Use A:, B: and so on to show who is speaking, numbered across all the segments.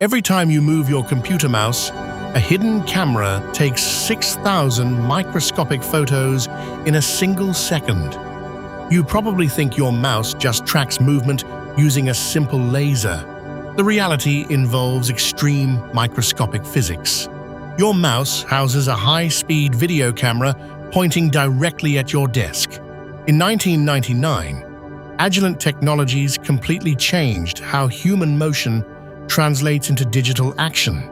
A: Every time you move your computer mouse, a hidden camera takes 6,000 microscopic photos in a single second. You probably think your mouse just tracks movement using a simple laser. The reality involves extreme microscopic physics. Your mouse houses a high-speed video camera pointing directly at your desk. In 1999, Agilent Technologies completely changed how human motion translates into digital action.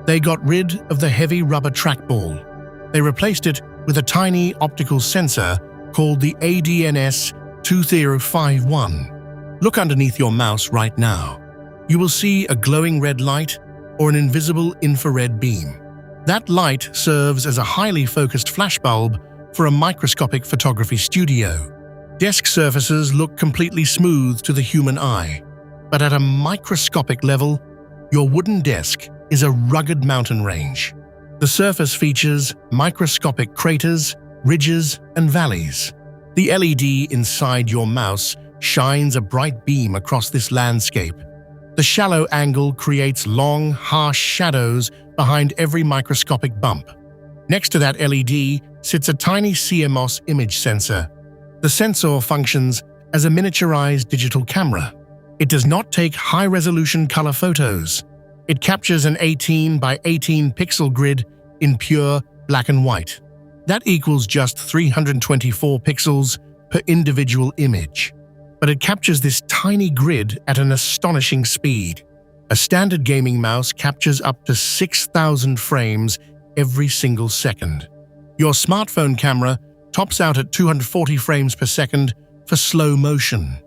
A: They got rid of the heavy rubber trackball. They replaced it with a tiny optical sensor called the ADNS-2051. Look underneath your mouse right now. You will see a glowing red light or an invisible infrared beam. That light serves as a highly focused flashbulb for a microscopic photography studio. Desk surfaces look completely smooth to the human eye, but at a microscopic level, your wooden desk is a rugged mountain range. The surface features microscopic craters, ridges, and valleys. The LED inside your mouse shines a bright beam across this landscape. The shallow angle creates long, harsh shadows behind every microscopic bump. Next to that LED sits a tiny CMOS image sensor. The sensor functions as a miniaturized digital camera. It does not take high-resolution color photos. It captures an 18 by 18 pixel grid in pure black and white. That equals just 324 pixels per individual image. But it captures this tiny grid at an astonishing speed. A standard gaming mouse captures up to 6,000 frames every single second. Your smartphone camera tops out at 240 frames per second for slow motion.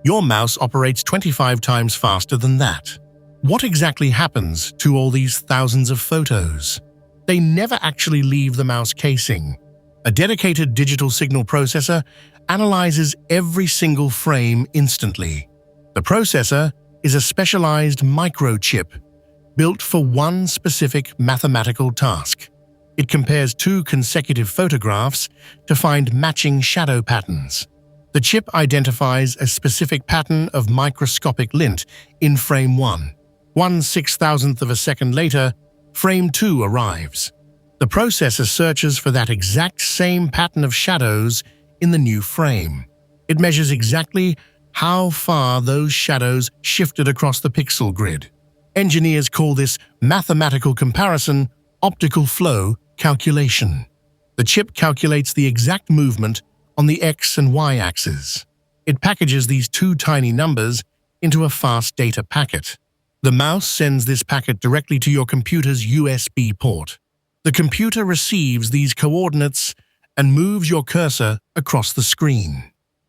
A: Your mouse operates 25 times faster than that. What exactly happens to all these thousands of photos? They never actually leave the mouse casing. A dedicated digital signal processor analyzes every single frame instantly. The processor is a specialized microchip built for one specific mathematical task. It compares two consecutive photographs to find matching shadow patterns. The chip identifies a specific pattern of microscopic lint in frame 1. 1/6,000th of a second later, frame 2 arrives. The processor searches for that exact same pattern of shadows in the new frame. It measures exactly how far those shadows shifted across the pixel grid. Engineers call this mathematical comparison optical flow calculation. The chip calculates the exact movement on the X and Y axes. It packages these two tiny numbers into a fast data packet. The mouse sends this packet directly to your computer's USB port. The computer receives these coordinates and moves your cursor across the screen.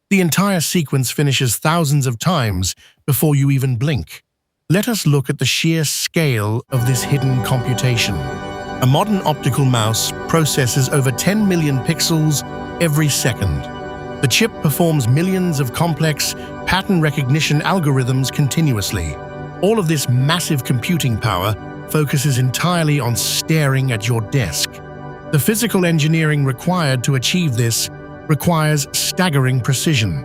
A: The entire sequence finishes thousands of times before you even blink. Let us look at the sheer scale of this hidden computation. A modern optical mouse processes over 10 million pixels every second. The chip performs millions of complex pattern recognition algorithms continuously. All of this massive computing power focuses entirely on staring at your desk. The physical engineering required to achieve this requires staggering precision.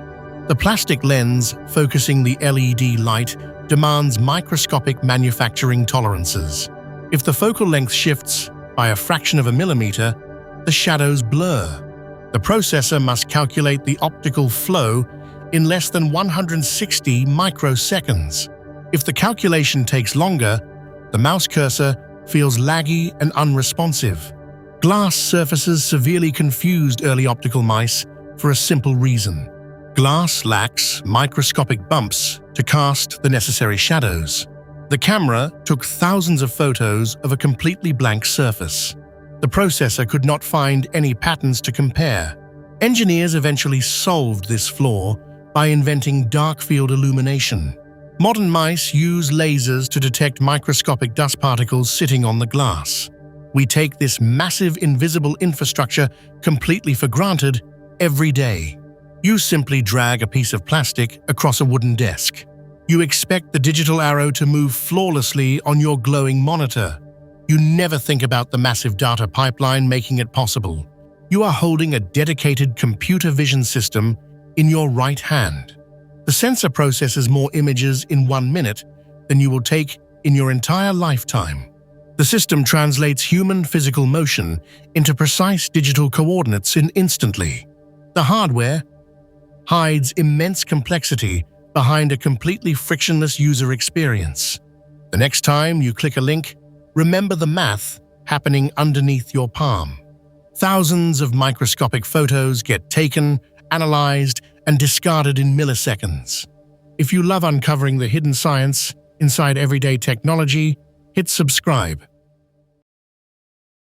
A: The plastic lens focusing the LED light demands microscopic manufacturing tolerances. If the focal length shifts by a fraction of a millimeter, the shadows blur. The processor must calculate the optical flow in less than 160 microseconds. If the calculation takes longer, the mouse cursor feels laggy and unresponsive. Glass surfaces severely confused early optical mice for a simple reason. Glass lacks microscopic bumps to cast the necessary shadows. The camera took thousands of photos of a completely blank surface. The processor could not find any patterns to compare. Engineers eventually solved this flaw by inventing dark field illumination. Modern mice use lasers to detect microscopic dust particles sitting on the glass. We take this massive invisible infrastructure completely for granted every day. You simply drag a piece of plastic across a wooden desk. You expect the digital arrow to move flawlessly on your glowing monitor. You never think about the massive data pipeline making it possible. You are holding a dedicated computer vision system in your right hand. The sensor processes more images in 1 minute than you will take in your entire lifetime. The system translates human physical motion into precise digital coordinates instantly. The hardware hides immense complexity behind a completely frictionless user experience. The next time you click a link, remember the math happening underneath your palm. Thousands of microscopic photos get taken, analyzed, and discarded in milliseconds. If you love uncovering the hidden science inside everyday technology, hit subscribe.